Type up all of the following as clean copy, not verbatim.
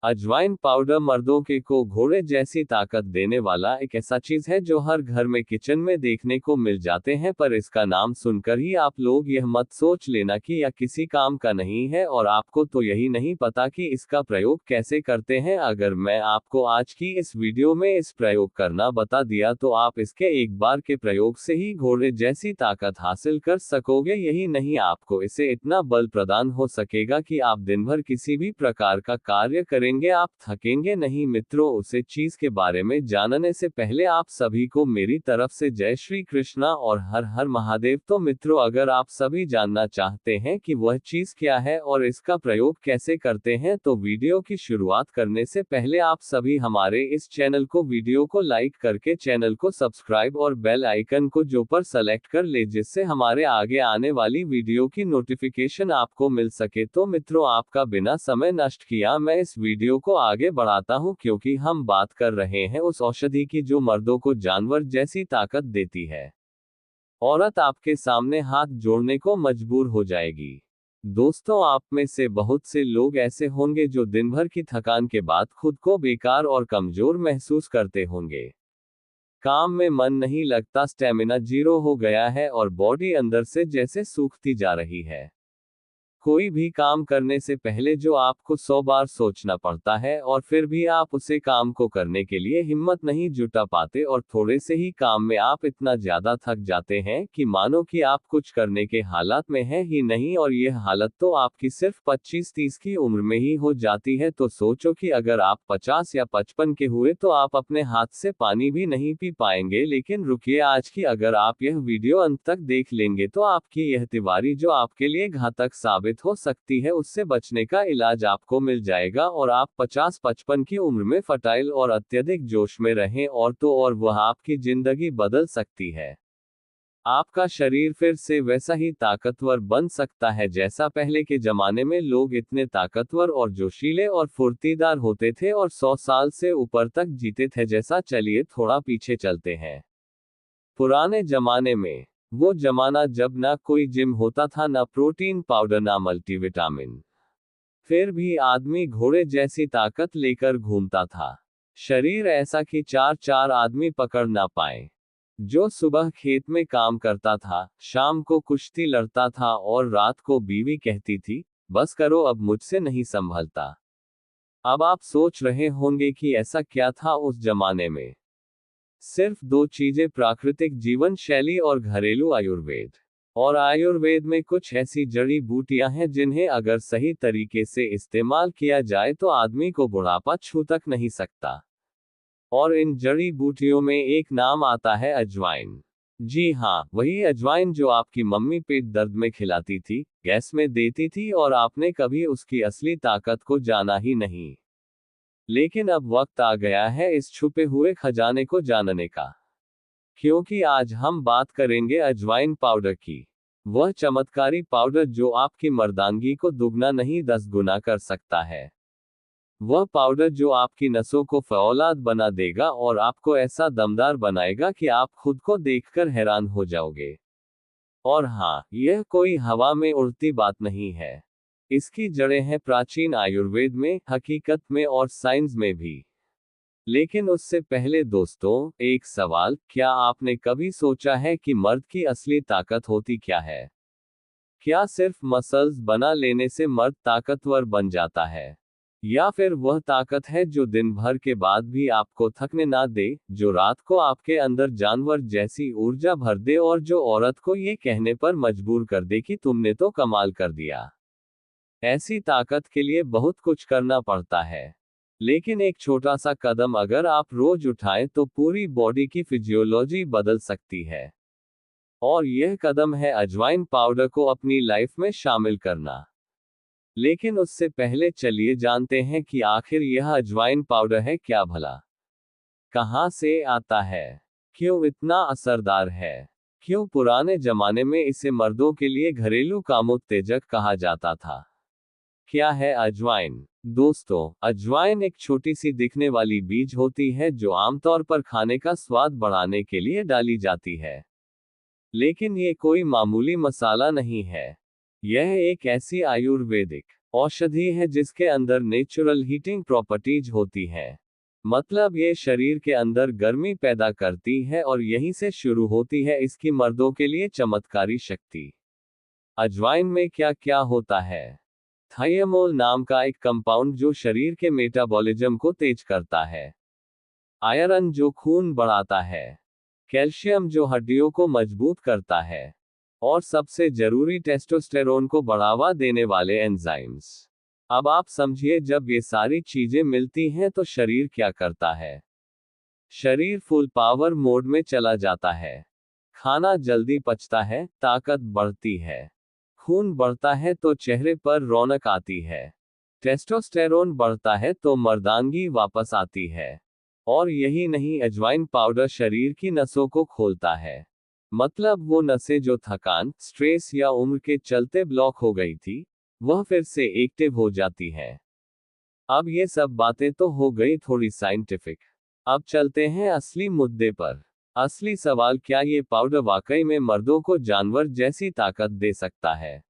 अजवाइन पाउडर मर्दों के को घोड़े जैसी ताकत देने वाला एक ऐसा चीज है जो हर घर में किचन में देखने को मिल जाते हैं, पर इसका नाम सुनकर ही आप लोग यह मत सोच लेना कि यह किसी काम का नहीं है और आपको तो यही नहीं पता कि इसका प्रयोग कैसे करते हैं। अगर मैं आपको आज की इस वीडियो में इस प्रयोग करना बता दिया तो आप इसके एक बार के प्रयोग से ही घोड़े जैसी ताकत हासिल कर सकोगे। यही नहीं, आपको इसे इतना बल प्रदान हो सकेगा कि आप दिन भर किसी भी प्रकार का कार्य करें आप थकेंगे नहीं। मित्रों, उसे चीज के बारे में जानने से पहले आप सभी को मेरी तरफ से जय श्री कृष्णा और हर हर महादेव। तो मित्रों, अगर आप सभी जानना चाहते हैं कि वह चीज क्या है और इसका प्रयोग कैसे करते हैं, तो वीडियो की शुरुआत करने से पहले आप सभी हमारे इस चैनल को वीडियो को लाइक करके चैनल को सब्सक्राइब और बेल आइकन को जो पर सेलेक्ट कर ले, जिससे हमारे आगे आने वाली वीडियो की नोटिफिकेशन आपको मिल सके। तो मित्रों, आपका बिना समय नष्ट किया मैं इस वीडियो को आगे बढ़ाता हूं, क्योंकि हम बात कर रहे हैं उस औषधि की जो मर्दों को जानवर जैसी ताकत देती है। औरत आपके सामने हाथ जोड़ने को मजबूर हो जाएगी। दोस्तों, आप में से बहुत से लोग ऐसे होंगे जो दिन भर की थकान के बाद खुद को बेकार और कमजोर महसूस करते होंगे। काम में मन नहीं लगता, स्टेमिना जीरो हो गया है और बॉडी अंदर से जैसे सूखती जा रही है। कोई भी काम करने से पहले जो आपको 100 बार सोचना पड़ता है और फिर भी आप उसे काम को करने के लिए हिम्मत नहीं जुटा पाते, और थोड़े से ही काम में आप इतना ज्यादा थक जाते हैं कि मानो कि आप कुछ करने के हालात में हैं ही नहीं, और यह हालत तो आपकी सिर्फ 25-30 की उम्र में ही हो जाती है। तो सोचो कि अगर आप 50 या 55 के हुए तो आप अपने हाथ से पानी भी नहीं पी पाएंगे। लेकिन रुकिए, आज की अगर आप यह वीडियो अंत तक देख लेंगे तो आपकी यह बीमारी जो आपके लिए घातक साबित हो सकती है, उससे बचने का इलाज आपको मिल जाएगा और आप 50-55 की उम्र में फर्टाइल और अत्यधिक जोश में रहें, और तो और वह आपकी जिंदगी बदल सकती है। आपका शरीर फिर से वैसा ही ताकतवर बन सकता है जैसा पहले के जमाने में लोग इतने ताकतवर और जोशीले और फुर्तीदार होते थे और 100 साल से ऊपर तक जीते थे। जैसा, चलिए थोड़ा पीछे चलते हैं। पुराने जमाने में, वो जमाना जब ना कोई जिम होता था, ना प्रोटीन पाउडर, ना मल्टीविटामिन, फिर भी आदमी घोड़े जैसी ताकत लेकर घूमता था। शरीर ऐसा कि 4-4 आदमी पकड़ ना पाए। जो सुबह खेत में काम करता था, शाम को कुश्ती लड़ता था और रात को बीवी कहती थी, बस करो अब मुझसे नहीं संभलता। अब आप सोच रहे होंगे कि ऐसा क्या था उस जमाने में। सिर्फ 2 चीजें, प्राकृतिक जीवन शैली और घरेलू आयुर्वेद। और आयुर्वेद में कुछ ऐसी जड़ी बूटियां हैं जिन्हें अगर सही तरीके से इस्तेमाल किया जाए तो आदमी को बुढ़ापा छू तक नहीं सकता। और इन जड़ी बूटियों में एक नाम आता है अजवाइन। जी हाँ, वही अजवाइन जो आपकी मम्मी पेट दर्द में खिलाती थी, गैस में देती थी, और आपने कभी उसकी असली ताकत को जाना ही नहीं। लेकिन अब वक्त आ गया है इस छुपे हुए खजाने को जानने का, क्योंकि आज हम बात करेंगे अजवाइन पाउडर की। वह चमत्कारी पाउडर जो आपकी मर्दांगी को दुगना नहीं 10 गुना कर सकता है। वह पाउडर जो आपकी नसों को फौलाद बना देगा और आपको ऐसा दमदार बनाएगा कि आप खुद को देखकर हैरान हो जाओगे। और हाँ, यह कोई हवा में उड़ती बात नहीं है। इसकी जड़ें हैं प्राचीन आयुर्वेद में, हकीकत में और साइंस में भी। लेकिन उससे पहले दोस्तों, एक सवाल, क्या आपने कभी सोचा है कि मर्द की असली ताकत होती क्या है? क्या सिर्फ मसल्स बना लेने से मर्द ताकतवर बन जाता है? या फिर वह ताकत है जो दिन भर के बाद भी आपको थकने ना दे, जो रात को आपके अंदर जानवर जैसी ऊर्जा भर दे और जो औरत को ये कहने पर मजबूर कर दे कि तुमने तो कमाल कर दिया? ऐसी ताकत के लिए बहुत कुछ करना पड़ता है। लेकिन एक छोटा सा कदम अगर आप रोज उठाएं तो पूरी बॉडी की फिजियोलॉजी बदल सकती है। और यह कदम है अजवाइन पाउडर को अपनी लाइफ में शामिल करना। लेकिन उससे पहले चलिए जानते हैं कि आखिर यह अजवाइन पाउडर है क्या भला? कहाँ से आता है? क्यों इतना असरदार है? क्यों पुराने जमाने में इसे मर्दों के लिए घरेलू कामोत्तेजक कहा जाता था? क्या है अजवाइन? दोस्तों, अजवाइन एक छोटी सी दिखने वाली बीज होती है जो आमतौर पर खाने का स्वाद बढ़ाने के लिए डाली जाती है। लेकिन ये कोई मामूली मसाला नहीं है। यह एक ऐसी आयुर्वेदिक औषधि है जिसके अंदर नेचुरल हीटिंग प्रॉपर्टीज होती हैं। मतलब ये शरीर के अंदर गर्मी पैदा करती है और यहीं से शुरू होती है इसकी मर्दों के लिए चमत्कारी शक्ति। अजवाइन में क्या क्या होता है? थाइयामोल नाम का एक कंपाउंड जो शरीर के मेटाबॉलिज्म को तेज करता है। आयरन जो खून बढ़ाता है। कैल्शियम जो हड्डियों को मजबूत करता है। और सबसे जरूरी टेस्टोस्टेरोन को बढ़ावा देने वाले एंजाइम्स। अब आप समझिए, जब ये सारी चीजें मिलती हैं तो शरीर क्या करता है? शरीर फुल पावर मोड में चला जाता है। खाना जल्दी पचता है, ताकत बढ़ती है। खून बढ़ता है तो चेहरे पर रौनक आती है। टेस्टोस्टेरोन बढ़ता है तो मर्दानगी वापस आती है। और यही नहीं, अजवाइन पाउडर शरीर की नसों को खोलता है। मतलब वो नसें जो थकान, स्ट्रेस या उम्र के चलते ब्लॉक हो गई थी, वह फिर से एक्टिव हो जाती हैं। अब ये सब बातें तो हो गई थोड़ी साइंटिफिक। अब चलते हैं असली मुद्दे पर। असली सवाल, क्या ये पाउडर वाकई में मर्दों को जानवर जैसी ताकत दे सकता है?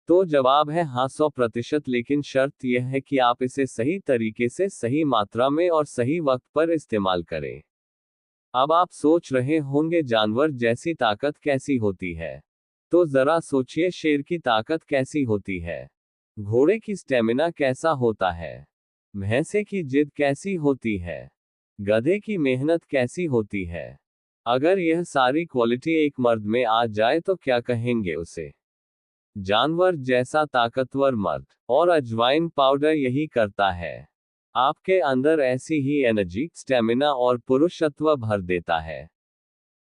तो जवाब है हाँ, 100%। लेकिन शर्त यह है कि आप इसे सही तरीके से, सही मात्रा में और सही वक्त पर इस्तेमाल करें। अब आप सोच रहे होंगे, जानवर जैसी ताकत कैसी होती है? तो जरा सोचिए, शेर की ताकत कैसी होती है? घोड़े की स्टेमिना कैसा होता है? भैंसे की जिद कैसी होती है? गधे की मेहनत कैसी होती है? अगर यह सारी क्वालिटी एक मर्द में आ जाए तो क्या कहेंगे उसे? जानवर जैसा ताकतवर मर्द। और अजवाइन पाउडर यही करता है। आपके अंदर ऐसी ही एनर्जी, स्टेमिना और पुरुषत्व भर देता है।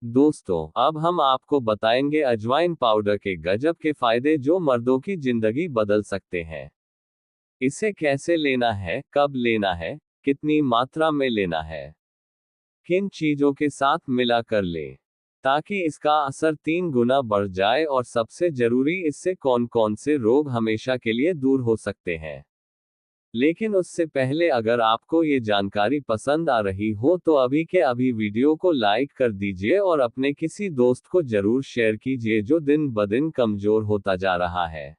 दोस्तों, अब हम आपको बताएंगे अजवाइन पाउडर के गजब के फायदे जो मर्दों की जिंदगी बदल सकते हैं। इसे कैसे लेना है, कब लेना है, कितनी मात्रा में लेना है, किन चीजों के साथ मिला कर लें, ताकि इसका असर 3 गुना बढ़ जाए, और सबसे जरूरी, इससे कौन कौन से रोग हमेशा के लिए दूर हो सकते हैं। लेकिन उससे पहले, अगर आपको ये जानकारी पसंद आ रही हो तो अभी के अभी वीडियो को लाइक कर दीजिए और अपने किसी दोस्त को जरूर शेयर कीजिए जो दिन ब दिन कमजोर होता जा रहा है।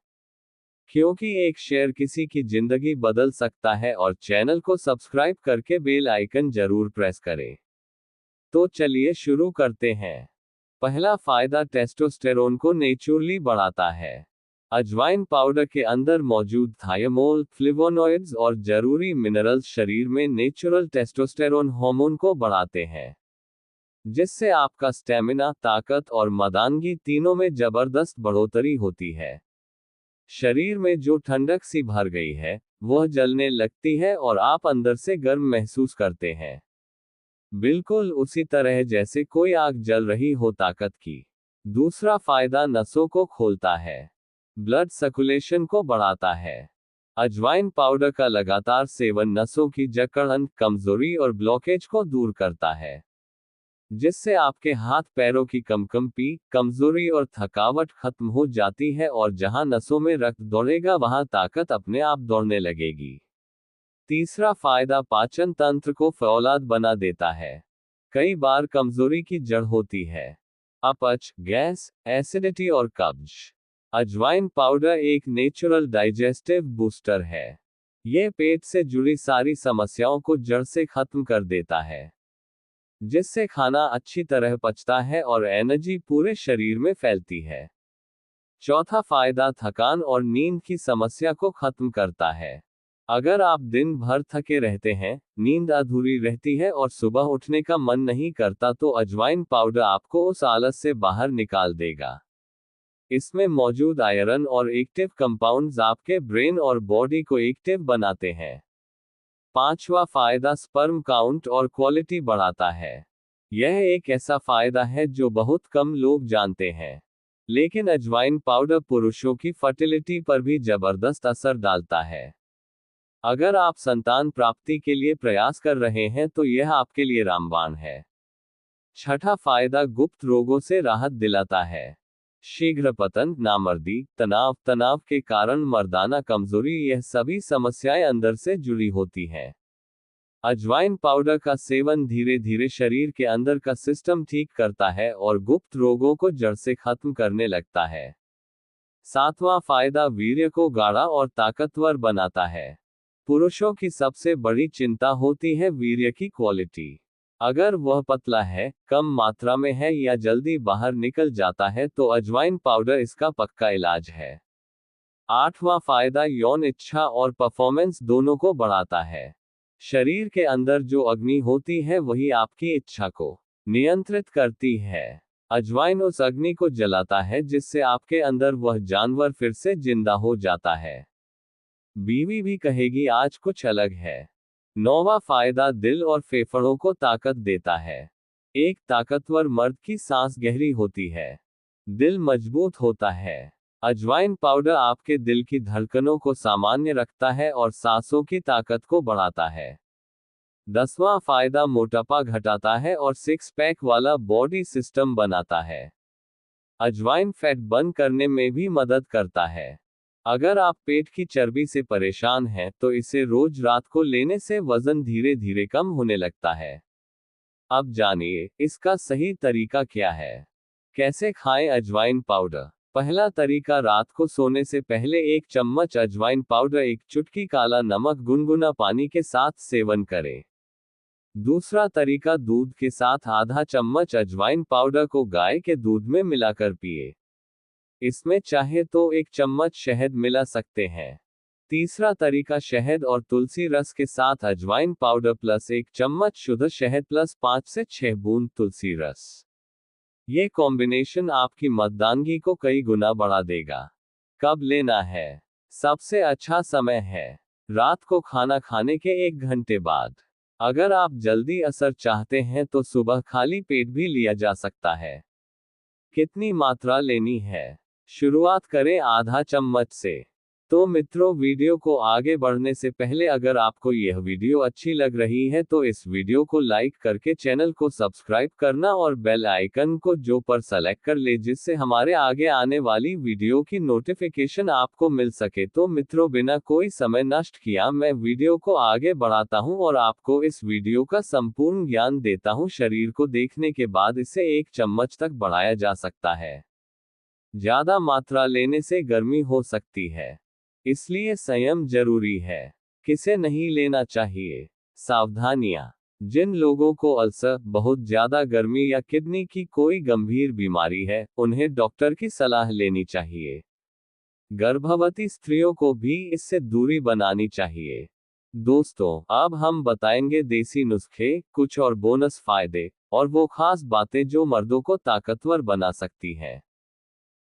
क्योंकि एक शेयर किसी की जिंदगी बदल सकता है। और चैनल को सब्सक्राइब करके बेल आइकन जरूर प्रेस करें। तो चलिए शुरू करते हैं। पहला फायदा, टेस्टोस्टेरोन को नेचुरली बढ़ाता है। अजवाइन पाउडर के अंदर मौजूद थायामोल, फ्लेवोनॉइड्स और जरूरी मिनरल्स शरीर में नेचुरल टेस्टोस्टेरोन हार्मोन को बढ़ाते हैं, जिससे आपका स्टेमिना, ताकत और मर्दानगी तीनों में जबरदस्त बढ़ोतरी होती है। शरीर में जो ठंडक सी भर गई है, वह जलने लगती है और आप अंदर से गर्म महसूस करते हैं। बिल्कुल उसी तरह जैसे कोई आग जल रही हो ताकत की। दूसरा फायदा, नसों को खोलता है। ब्लड सर्कुलेशन को बढ़ाता है। अजवाइन पाउडर का लगातार सेवन नसों की जकड़न, कमजोरी और ब्लॉकेज को दूर करता है, जिससे आपके हाथ पैरों की कंपन, कमजोरी और थकावट खत्म हो जाती है, और जहां नसों में रक्त दौड़ेगा वहां ताकत अपने आप दौड़ने लगेगी। तीसरा फायदा, पाचन तंत्र को फौलाद बना देता है। कई बार कमजोरी की जड़ होती है अपच, गैस, एसिडिटी और कब्ज। अजवाइन पाउडर एक नेचुरल डाइजेस्टिव बूस्टर है। यह पेट से जुड़ी सारी समस्याओं को जड़ से खत्म कर देता है, जिससे खाना अच्छी तरह पचता है और एनर्जी पूरे शरीर में फैलती है। चौथा फायदा, थकान और नींद की समस्या को खत्म करता है। अगर आप दिन भर थके रहते हैं, नींद अधूरी रहती है और सुबह उठने का मन नहीं करता, तो अजवाइन पाउडर आपको उस आलस से बाहर निकाल देगा। इसमें मौजूद आयरन और एक्टिव कंपाउंड्स आपके ब्रेन और बॉडी को एक्टिव बनाते हैं। पांचवा फायदा, स्पर्म काउंट और क्वालिटी बढ़ाता है। यह एक ऐसा फायदा है जो बहुत कम लोग जानते हैं, लेकिन अजवाइन पाउडर पुरुषों की फर्टिलिटी पर भी जबरदस्त असर डालता है। अगर आप संतान प्राप्ति के लिए प्रयास कर रहे हैं तो यह आपके लिए रामबाण है। छठा फायदा, गुप्त रोगों से राहत दिलाता है। शीघ्र पतन, नामर्दी, तनाव के कारण मर्दाना कमजोरी, यह सभी समस्याएं अंदर से जुड़ी होती हैं। अजवाइन पाउडर का सेवन धीरे धीरे शरीर के अंदर का सिस्टम ठीक करता है और गुप्त रोगों को जड़ से खत्म करने लगता है। सातवां फायदा वीर्य को गाढ़ा और ताकतवर बनाता है। पुरुषों की सबसे बड़ी चिंता होती है वीर्य की क्वालिटी। अगर वह पतला है, कम मात्रा में है या जल्दी बाहर निकल जाता है तो अजवाइन पाउडर इसका पक्का इलाज है। आठवां फायदा यौन इच्छा और परफॉर्मेंस दोनों को बढ़ाता है। शरीर के अंदर जो अग्नि होती है वही आपकी इच्छा को नियंत्रित करती है। अजवाइन उस अग्नि को जलाता है जिससे आपके अंदर वह जानवर फिर से जिंदा हो जाता है। बीवी भी कहेगी आज कुछ अलग है। नौवां फायदा दिल और फेफड़ों को ताकत देता है। एक ताकतवर मर्द की सांस गहरी होती है, दिल मजबूत होता है। अजवाइन पाउडर आपके दिल की धड़कनों को सामान्य रखता है और सांसों की ताकत को बढ़ाता है। 10वां फायदा मोटापा घटाता है और सिक्स पैक वाला बॉडी सिस्टम बनाता है। अजवाइन फैट बर्न करने में भी मदद करता है। अगर आप पेट की चर्बी से परेशान हैं तो इसे रोज रात को लेने से वजन धीरे धीरे कम होने लगता है। अब जानिए इसका सही तरीका क्या है। कैसे खाएं अजवाइन पाउडर। पहला तरीका, रात को सोने से पहले 1 चम्मच अजवाइन पाउडर 1 चुटकी काला नमक गुनगुना पानी के साथ सेवन करें। दूसरा तरीका, दूध के साथ आधा चम्मच अजवाइन पाउडर को गाय के दूध में मिलाकर पिए। इसमें चाहे तो 1 चम्मच शहद मिला सकते हैं। तीसरा तरीका, शहद और तुलसी रस के साथ अजवाइन पाउडर प्लस 1 चम्मच शुद्ध शहद प्लस 5 से 6 बूंद तुलसी रस। ये कॉम्बिनेशन आपकी मर्दानगी को कई गुना बढ़ा देगा। कब लेना है। सबसे अच्छा समय है रात को खाना खाने के 1 घंटे बाद। अगर आप जल्दी असर चाहते हैं तो सुबह खाली पेट भी लिया जा सकता है। कितनी मात्रा लेनी है। शुरुआत करें आधा चम्मच से। तो मित्रों, वीडियो को आगे बढ़ने से पहले अगर आपको यह वीडियो अच्छी लग रही है तो इस वीडियो को लाइक करके चैनल को सब्सक्राइब करना और बेल आइकन को जो पर सेलेक्ट कर ले जिससे हमारे आगे आने वाली वीडियो की नोटिफिकेशन आपको मिल सके। तो मित्रों, बिना कोई समय नष्ट किया मैं वीडियो को आगे बढ़ाता हूं और आपको इस वीडियो का संपूर्ण ज्ञान देता हूं। शरीर को देखने के बाद इसे 1 चम्मच तक बढ़ाया जा सकता है। ज्यादा मात्रा लेने से गर्मी हो सकती है, इसलिए संयम जरूरी है। किसे नहीं लेना चाहिए। सावधानियां। जिन लोगों को अल्सर, बहुत ज्यादा गर्मी या किडनी की कोई गंभीर बीमारी है, उन्हें डॉक्टर की सलाह लेनी चाहिए। गर्भवती स्त्रियों को भी इससे दूरी बनानी चाहिए। दोस्तों, अब हम बताएंगे देसी नुस्खे, कुछ और बोनस फायदे और वो खास बातें जो मर्दों को ताकतवर बना सकती हैं।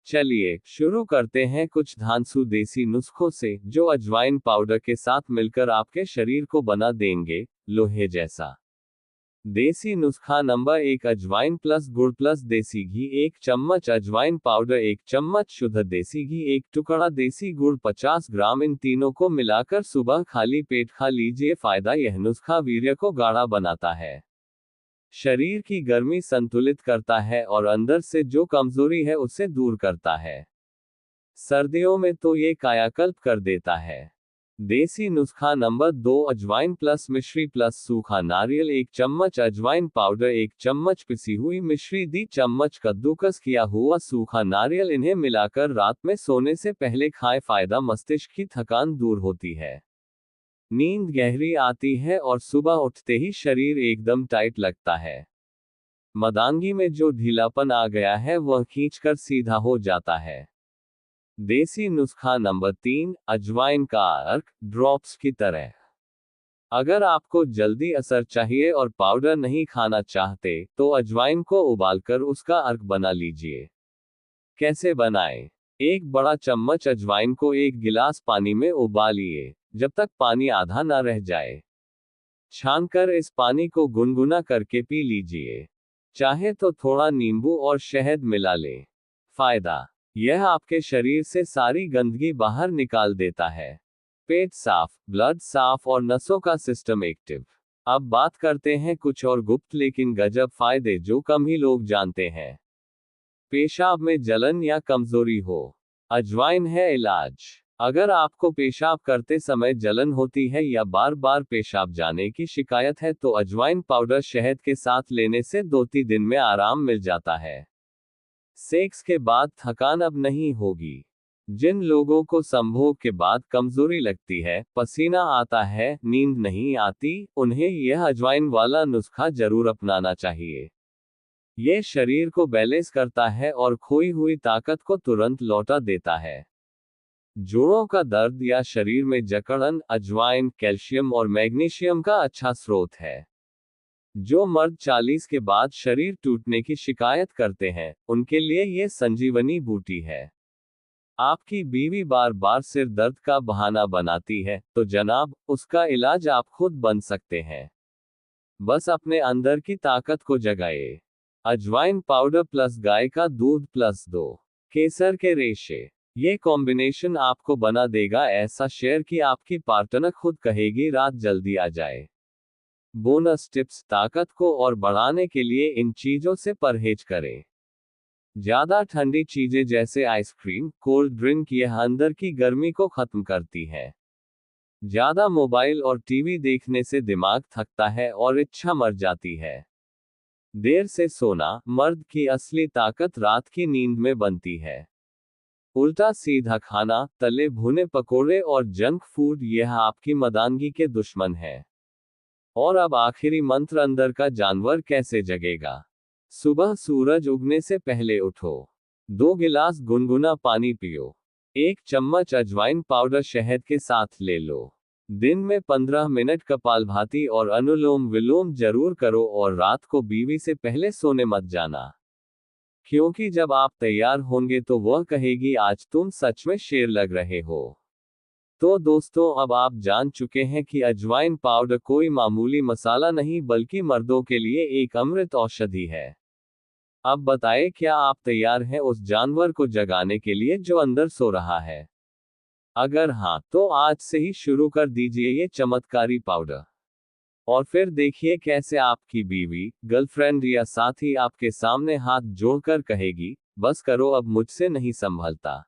चलिए शुरू करते हैं कुछ धांसू देसी नुस्खों से जो अजवाइन पाउडर के साथ मिलकर आपके शरीर को बना देंगे लोहे जैसा। देसी नुस्खा नंबर 1, अजवाइन प्लस गुड़ प्लस देसी घी। 1 चम्मच अजवाइन पाउडर, 1 चम्मच शुद्ध देसी घी, 1 टुकड़ा देसी गुड़, 50 ग्राम। इन तीनों को मिलाकर सुबह खाली पेट खा लीजिए। फायदा, यह नुस्खा वीर्य को गाढ़ा बनाता है, शरीर की गर्मी संतुलित करता है और अंदर से जो कमजोरी है उसे दूर करता है। सर्दियों में तो ये कायाकल्प कर देता है। देसी नुस्खा नंबर 2, अजवाइन प्लस मिश्री प्लस सूखा नारियल। 1 चम्मच अजवाइन पाउडर, 1 चम्मच पिसी हुई मिश्री, 2 चम्मच कद्दूकस किया हुआ सूखा नारियल। इन्हें मिलाकर रात में सोने से पहले खाएं। फायदा, मस्तिष्क की थकान दूर होती है, नींद गहरी आती है और सुबह उठते ही शरीर एकदम टाइट लगता है। मर्दानगी में जो ढीलापन आ गया है वह खींचकर सीधा हो जाता है। देसी नुस्खा नंबर 3, अजवाइन का अर्क, ड्रॉप्स की तरह। अगर आपको जल्दी असर चाहिए और पाउडर नहीं खाना चाहते तो अजवाइन को उबालकर उसका अर्क बना लीजिए। कैसे बनाएं। 1 बड़ा चम्मच अजवाइन को 1 गिलास पानी में उबालिए जब तक पानी आधा ना रह जाए। छानकर इस पानी को गुनगुना करके पी लीजिए। चाहे तो थोड़ा नींबू और शहद मिला लें। फायदा, यह आपके शरीर से सारी गंदगी बाहर निकाल देता है। पेट साफ, ब्लड साफ और नसों का सिस्टम एक्टिव। अब बात करते हैं कुछ और गुप्त लेकिन गजब फायदे जो कम ही लोग जानते हैं। पेशाब में जलन या कमजोरी हो, अजवाइन है इलाज। अगर आपको पेशाब करते समय जलन होती है या बार बार पेशाब जाने की शिकायत है तो अजवाइन पाउडर शहद के साथ लेने से 2-3 दिन में आराम मिल जाता है। सेक्स के बाद थकान अब नहीं होगी। जिन लोगों को संभोग के बाद कमजोरी लगती है, पसीना आता है, नींद नहीं आती, उन्हें यह अजवाइन वाला नुस्खा जरूर अपनाना चाहिए। ये शरीर को बैलेंस करता है और खोई हुई ताकत को तुरंत लौटा देता है। जोड़ों का दर्द या शरीर में जकड़न, अजवाइन कैल्शियम और मैग्नीशियम का अच्छा स्रोत है। जो मर्द 40 के बाद शरीर टूटने की शिकायत करते हैं, उनके लिए ये संजीवनी बूटी है। आपकी बीवी बार बार सिर दर्द का बहाना बनाती है, तो जनाब, उसका इलाज आप खुद बन सकते हैं। बस अपने अंदर की ताकत को जगाए। अजवाइन पाउडर प्लस गाय का दूध प्लस 2 केसर के रेशे। ये कॉम्बिनेशन आपको बना देगा ऐसा शेयर कि आपकी पार्टनर खुद कहेगी रात जल्दी आ जाए। बोनस टिप्स, ताकत को और बढ़ाने के लिए इन चीजों से परहेज करें। ज्यादा ठंडी चीजें जैसे आइसक्रीम, कोल्ड ड्रिंक यह अंदर की गर्मी को खत्म करती है। ज्यादा मोबाइल और टीवी देखने से दिमाग थकता है और इच्छा मर जाती है। देर से सोना, मर्द की असली ताकत रात की नींद में बनती है। उल्टा सीधा खाना, तले भुने पकोड़े और जंक फूड यह आपकी मर्दानगी के दुश्मन है। और अब आखिरी मंत्र, अंदर का जानवर कैसे जगेगा। सुबह सूरज उगने से पहले उठो। 2 गिलास गुनगुना पानी पियो। 1 चम्मच अजवाइन पाउडर शहद के साथ ले लो। दिन में 15 मिनट कपालभाति और अनुलोम विलोम जरूर करो और रात को बीवी से पहले सोने मत जाना। क्योंकि जब आप तैयार होंगे तो वह कहेगी आज तुम सच में शेर लग रहे हो। तो दोस्तों, अब आप जान चुके हैं कि अजवाइन पाउडर कोई मामूली मसाला नहीं बल्कि मर्दों के लिए एक अमृत औषधि है। अब बताएं, क्या आप तैयार हैं उस जानवर को जगाने के लिए जो अंदर सो रहा है? अगर हाँ, तो आज से ही शुरू कर दीजिए ये चमत्कारी पाउडर। और फिर देखिए कैसे आपकी बीवी, गर्लफ्रेंड या साथी आपके सामने हाथ जोड़कर कहेगी, बस करो, अब मुझसे नहीं संभलता।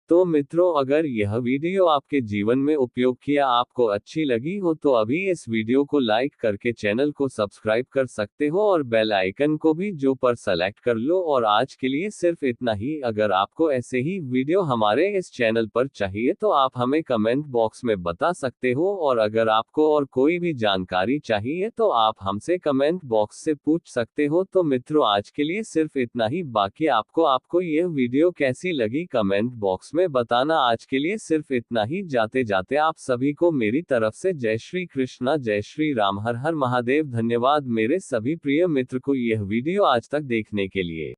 तो मित्रों, अगर यह वीडियो आपके जीवन में उपयोग किया आपको अच्छी लगी हो तो अभी इस वीडियो को लाइक करके चैनल को सब्सक्राइब कर सकते हो और बेल आइकन को भी जो पर सेलेक्ट कर लो। और आज के लिए सिर्फ इतना ही। अगर आपको ऐसे ही वीडियो हमारे इस चैनल पर चाहिए तो आप हमें कमेंट बॉक्स में बता सकते हो, और अगर आपको और कोई भी जानकारी चाहिए तो आप हमसे कमेंट बॉक्स से पूछ सकते हो। तो मित्रों, आज के लिए सिर्फ इतना ही। बाकी आपको यह वीडियो कैसी लगी कमेंट बॉक्स में बताना। आज के लिए सिर्फ इतना ही। जाते जाते आप सभी को मेरी तरफ से जय श्री कृष्णा, जय श्री राम, हर हर महादेव। धन्यवाद मेरे सभी प्रिय मित्र को यह वीडियो आज तक देखने के लिए।